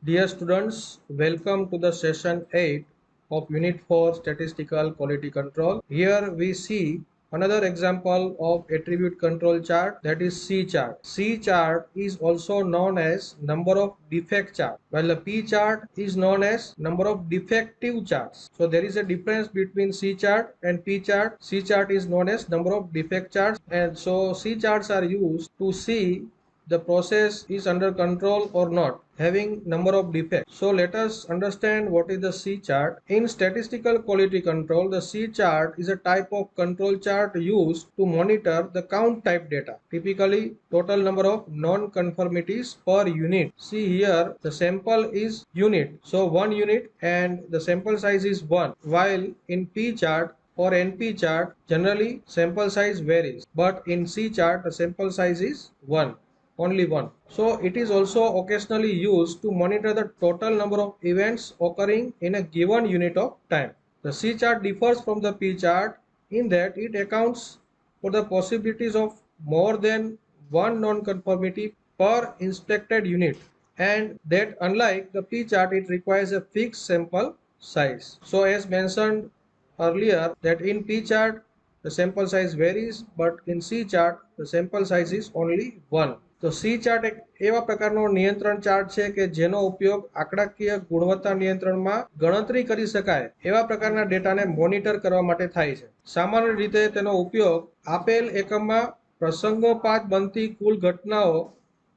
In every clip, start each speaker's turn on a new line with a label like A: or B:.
A: Dear students, welcome to the session 8 of Unit 4 Statistical Quality Control. Here we see another example of attribute control chart, that is C chart. C chart is also known as number of defect chart, while the P chart is known as number of defective charts. So there is a difference between C chart and P chart. C chart is known as number of defect charts, and so C charts are used to see the process is under control or not, having number of defects. So let us understand what is the C chart. In statistical quality control, the C chart is a type of control chart used to monitor the count type data, typically total number of non-conformities per unit. See here, the sample is unit, so 1 unit, and the sample size is 1, while in P chart or NP chart generally sample size varies, but in C chart the sample size is 1, only one. So it is also occasionally used to monitor the total number of events occurring in a given unit of time. The C chart differs from the P chart in that it accounts for the possibilities of more than one non-conformity per inspected unit, and that unlike the P chart it requires a fixed sample size. So as mentioned earlier, that in P chart the sample size varies, but in C chart the sample size is only 1. તો C chart એક એવા પ્રકારનો નિયંત્રણ chart છે કે જેનો ઉપયોગ આંકડાકીય ગુણવત્તા નિયંત્રણમાં ગણતરી કરી શકાય એવા પ્રકારના ડેટાને મોનિટર કરવા માટે થાય છે. સામાન્ય રીતે તેનો ઉપયોગ આપેલ એકમમાં પ્રસંગોપાત બનતી કુલ ઘટનાઓ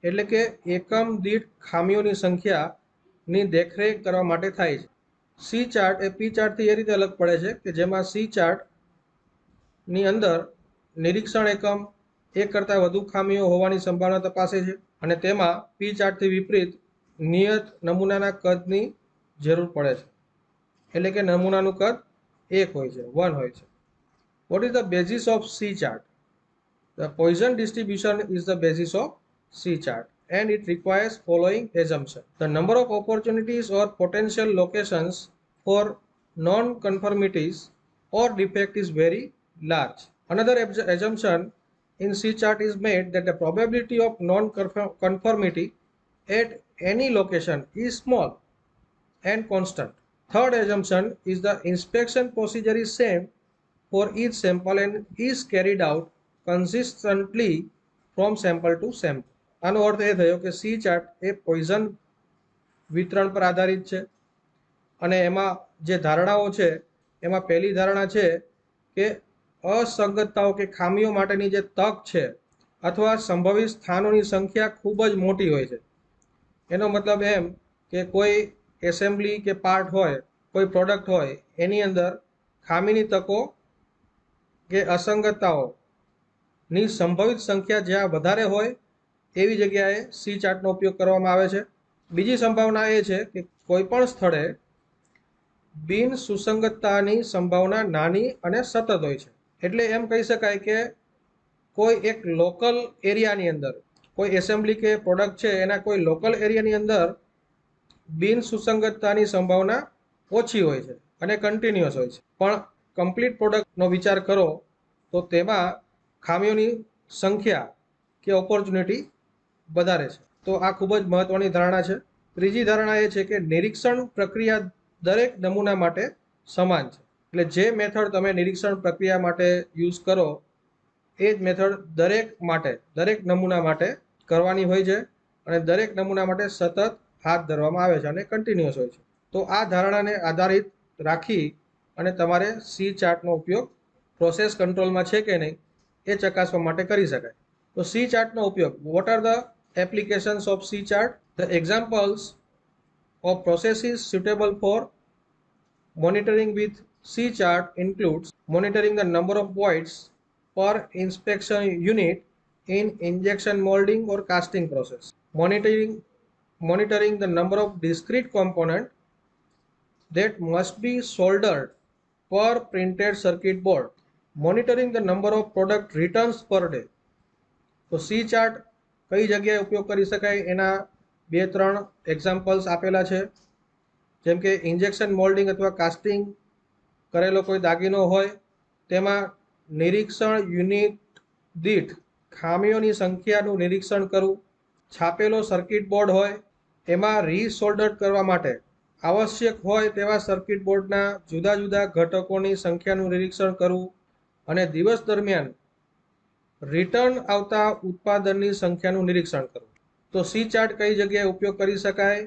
A: એટલે કે એકમ દીઠ ખામીઓની સંખ્યાની દેખરેખ કરવા માટે થાય છે. સી ચાર્ટ એ પી ચાર્ટથી એ રીતે અલગ પડે છે કે જેમાં સી ચાર્ટની અંદર નિરીક્ષણ એકમ એક કરતાં વધુ ખામીઓ હોવાની સંભાવના તપાસે છે, અને તેમાં પી ચાર્ટથી વિપરીત નિયત નમૂનાના કદની જરૂર પડે છે, એટલે કે નમૂનાનું કદ 1 હોય છે, 1 હોય છે. What is the basis of C chart? The Poisson distribution is the basis of C chart, and it requires following assumption. The number of opportunities or potential locations for non-conformities or defect is very large. Another assumption in C chart is made that the probability of non-conformity at any location is small and constant. Third assumption is the inspection procedure is same for each sample and is carried out consistently from sample to sample. આનો અર્થ એ થયો કે C chart એ poison વિતરણ પર આધારિત છે, અને એમાં જે ધારણાઓ છે એમાં પહેલી ધારણા છે કે અસંગતતાઓ કે ખામીઓ માટેની જે તક છે અથવા સંભવિત સ્થાનોની સંખ્યા ખૂબ જ મોટી હોય છે. એનો મતલબ એમ કે કોઈ એસેમ્બલી કે પાર્ટ હોય, કોઈ પ્રોડક્ટ હોય, એની અંદર ખામીની તકો કે અસંગતતાઓની સંભવિત સંખ્યા જ્યાં વધારે હોય એવી જગ્યાએ સી ચાર્ટનો ઉપયોગ કરવામાં આવે છે. બીજી સંભાવના એ છે કે કોઈપણ સ્થળે બિન સુસંગતતાની સંભાવના નાની અને સતત હોય છે. એટલે એમ કહી શકાય કે કોઈ એક લોકલ એરિયાની અંદર કોઈ એસેમ્બલી કે પ્રોડક્ટ છે એના કોઈ લોકલ એરિયાની અંદર બિન સુસંગતતાની સંભાવના ઓછી હોય છે અને કન્ટિન્યુઅસ હોય છે, પણ કમ્પ્લીટ પ્રોડક્ટનો વિચાર કરો તો તેમાં ખામીઓની સંખ્યા કે ઓપોર્ચ્યુનિટી વધારે છે. તો આ ખૂબ જ મહત્વની ધારણા છે. ત્રીજી ધારણા એ છે કે નિરીક્ષણ પ્રક્રિયા દરેક નમૂના માટે સમાન છે. એટલે જે મેથડ તમે નિરીક્ષણ પ્રક્રિયા માટે યુઝ કરો એ જ મેથડ દરેક નમૂના માટે કરવાની હોય છે, અને દરેક નમૂના માટે સતત હાથ ધરવામાં આવે છે અને કન્ટિન્યુઅસ હોય છે. તો આ ધારણાને આધારિત રાખી અને તમારે સી ચાર્ટનો ઉપયોગ પ્રોસેસ કંટ્રોલમાં છે કે નહીં એ ચકાસવા માટે કરી શકાય. તો સી ચાર્ટનો ઉપયોગ, what are the applications of C chart? The examples of processes suitable for monitoring with C chart includes monitoring the number of voids per inspection unit in injection molding or casting process, monitoring the number of discrete components that must be soldered per printed circuit board, monitoring the number of product returns per day. તો C chart કઈ જગ્યાએ ઉપયોગ કરી શકાય એના 2-3 examples આપેલા છે. જેમ કે ઇન્જેક્શન મોલ્ડિંગ અથવા કાસ્ટિંગ કરેલો કોઈ દાગીનો હોય તેમાં નિરીક્ષણ યુનિટ દીઠ ખામીઓની સંખ્યાનું નિરીક્ષણ કરવું. છાપેલો સર્કિટ બોર્ડ હોય એમાં રીસોલ્ડર કરવા માટે આવશ્યક હોય તેવા સર્કિટ બોર્ડના જુદા જુદા ઘટકોની સંખ્યાનું નિરીક્ષણ કરવું અને દિવસ દરમિયાન રિટર્ન આવતા ઉત્પાદનની સંખ્યાનું નિરીક્ષણ કરવું. તો સી ચાર્ટ કઈ જગ્યાએ ઉપયોગ કરી શકાય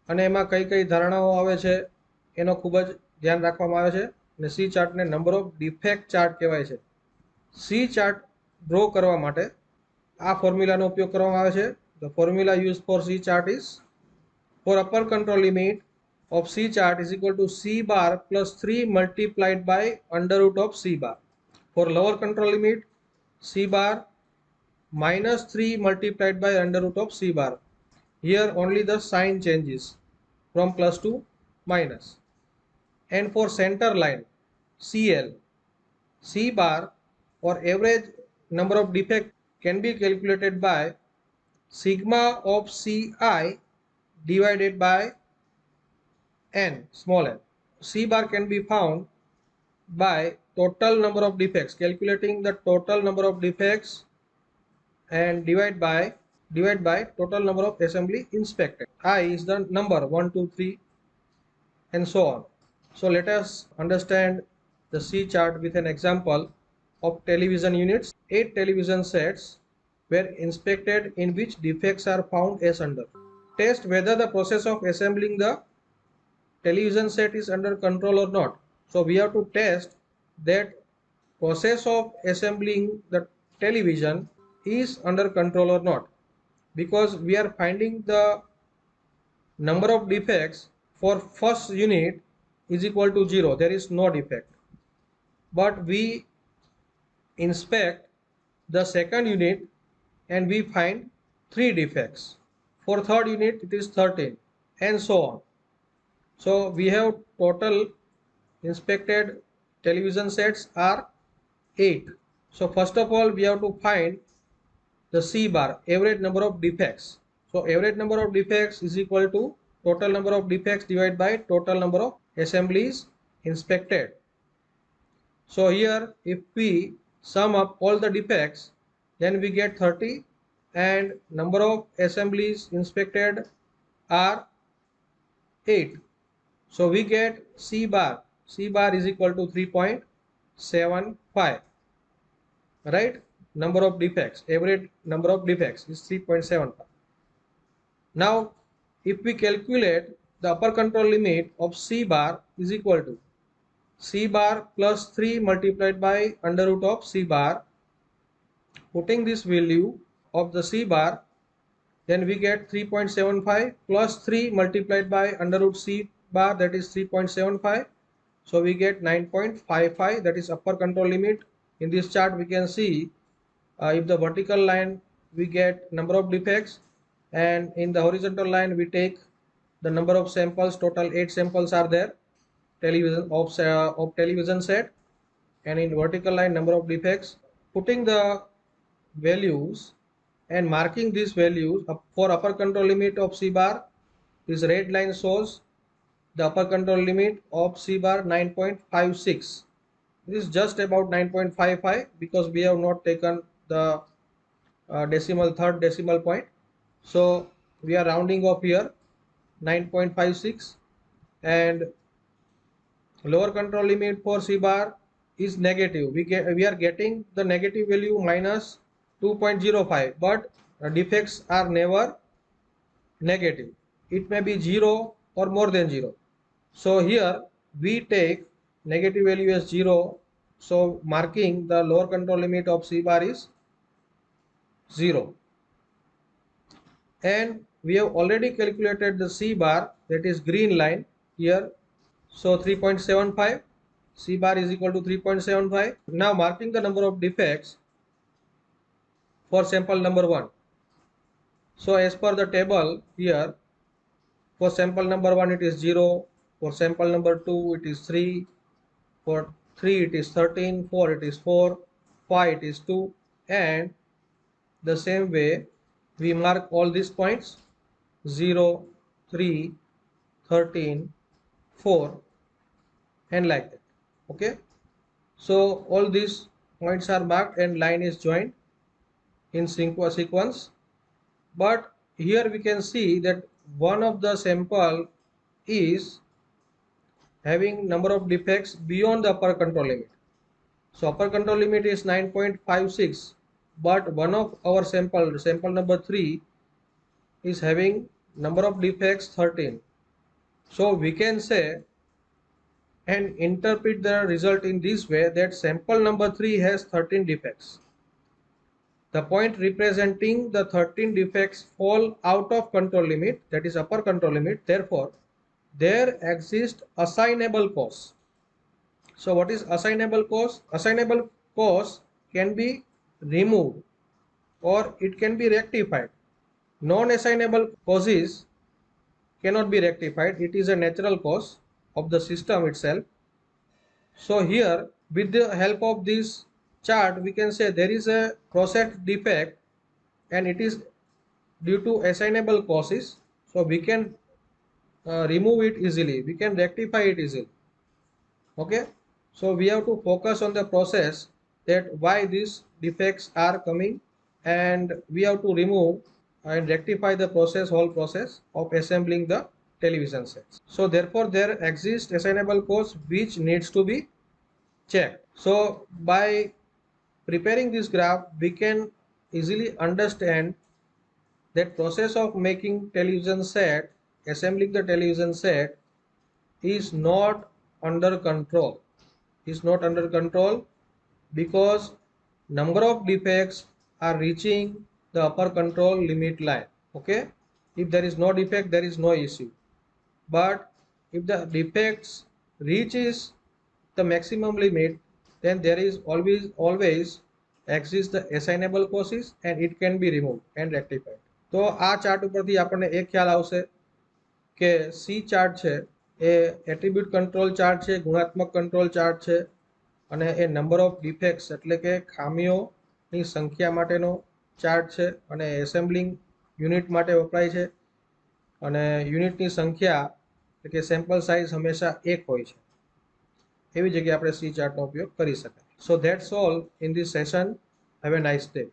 A: અને એમાં કઈ કઈ ધારણાઓ આવે છે એનો ખૂબ જ ધ્યાન રાખવામાં આવે છે. અને સી ચાર્ટને નંબર ઓફ ડિફેક્ટ ચાર્ટ કહેવાય છે. સી ચાર્ટ ડ્રો કરવા માટે આ ફોર્મ્યુલાનો ઉપયોગ કરવામાં આવે છે. The formula used for C chart is for upper control limit of C chart is equal to C bar plus 3 multiplied by under root of C bar. For lower control limit, C bar minus 3 multiplied by under root of C bar. Here only the sign changes from plus to minus. And for center line, CL, C bar or average number of defects can be calculated by sigma of Ci divided by n, small n. C bar can be found by total number of defects, calculating the total number of defects and divide by total number of assembly inspected. I is the number 1, 2, 3 and so on. So let us understand the C chart with an example of television units. 8 television sets were inspected in which defects are found as under. Test whether the process of assembling the television set is under control or not. So we have to test that process of assembling the television is under control or not, because we are finding the number of defects for first unit is equal to 0. There is no defect. But we inspect the second unit and we find 3 defects. For third unit it is 13 and so on. So we have total inspected television sets are 8. So first of all we have to find the C bar, average number of defects. So average number of defects is equal to total number of defects divided by total number of assemblies inspected. So here if we sum up all the defects, then we get 30 and number of assemblies inspected are 8. So we get C bar. C bar is equal to 3.75. Right? Number of defects, average number of defects is 3.75. Now if we calculate the upper control limit of C bar is equal to C bar plus 3 multiplied by under root of C bar, putting this value of the C bar, then we get 3.75 plus 3 multiplied by under root C bar, that is 3.75. So we get 9.55, that is upper control limit. In this chart we can see if the vertical line we get number of defects and in the horizontal line we take the number of samples. Total 8 samples are there of television set, and in vertical line number of defects. Putting the values and marking these values for upper control limit of C bar, this red line shows the upper control limit of C bar 9.56. This is just about 9.55 because we have not taken the third decimal point. So we are rounding off here 9.56, and lower control limit for C bar is negative. We are getting the negative value minus 2.05, but defects are never negative. It may be 0 or more than 0. So here we take negative value as 0. So marking the lower control limit of C bar is 0. And we have already calculated the C bar, that is green line here. So 3.75, C bar is equal to 3.75. Now marking the number of defects for sample number 1. So as per the table here, for sample number 1 it is 0, for sample number 2 it is 3, for 3 it is 13, 4 it is 4, 5 it is 2, and the same way we mark all these points 0, 3, 13, 4 and like that. Okay, so all these points are marked and line is joined in sequence. But here we can see that one of the sample is having number of defects beyond the upper control limit. So upper control limit is 9.56, but one of our sample number 3, is having number of defects 13. So we can say and interpret the result in this way that sample number 3 has 13 defects. The point representing the 13 defects fall out of control limit, that is upper control limit. Therefore, there exists assignable cause. So what is assignable cause? Assignable cause can be removed or it can be rectified. Non-assignable causes cannot be rectified. It is a natural cause of the system itself. So here, with the help of this chart, we can say there is a process defect and it is due to assignable causes. So we can remove it easily. We can rectify it easily. Okay. So we have to focus on the process, that why these defects are coming, and we have to remove and rectify the whole process of assembling the television sets. So therefore there exists assignable cause which needs to be checked. So by preparing this graph, we can easily understand that process of making television set, assembling the television set, is not under control. Is not under control because number of defects are reaching the upper control limit line. Okay, if there is no defect, there is no issue. But if the defects reaches the maximum limit, then there is always exists the assignable causes and it can be removed and rectified. તો આ chart ઉપરથી આપણને એક ખ્યાલ આવશે કે C chart છે એ attribute control chart છે, ગુણાત્મક કંટ્રોલ ચાર્ટ છે, અને એ નંબર ઓફ ડિફેક્ટ્સ એટલે કે ખામીઓની સંખ્યા માટેનો ચાર્ટ છે, અને એસેમ્બલિંગ યુનિટ માટે વપરાય છે, અને યુનિટની સંખ્યા એટલે કે સેમ્પલ સાઇઝ હંમેશા 1 હોય છે. એવી જગ્યાએ આપણે સી ચાર્ટનો ઉપયોગ કરી શકાય. સો that's all in this session. Have a nice day.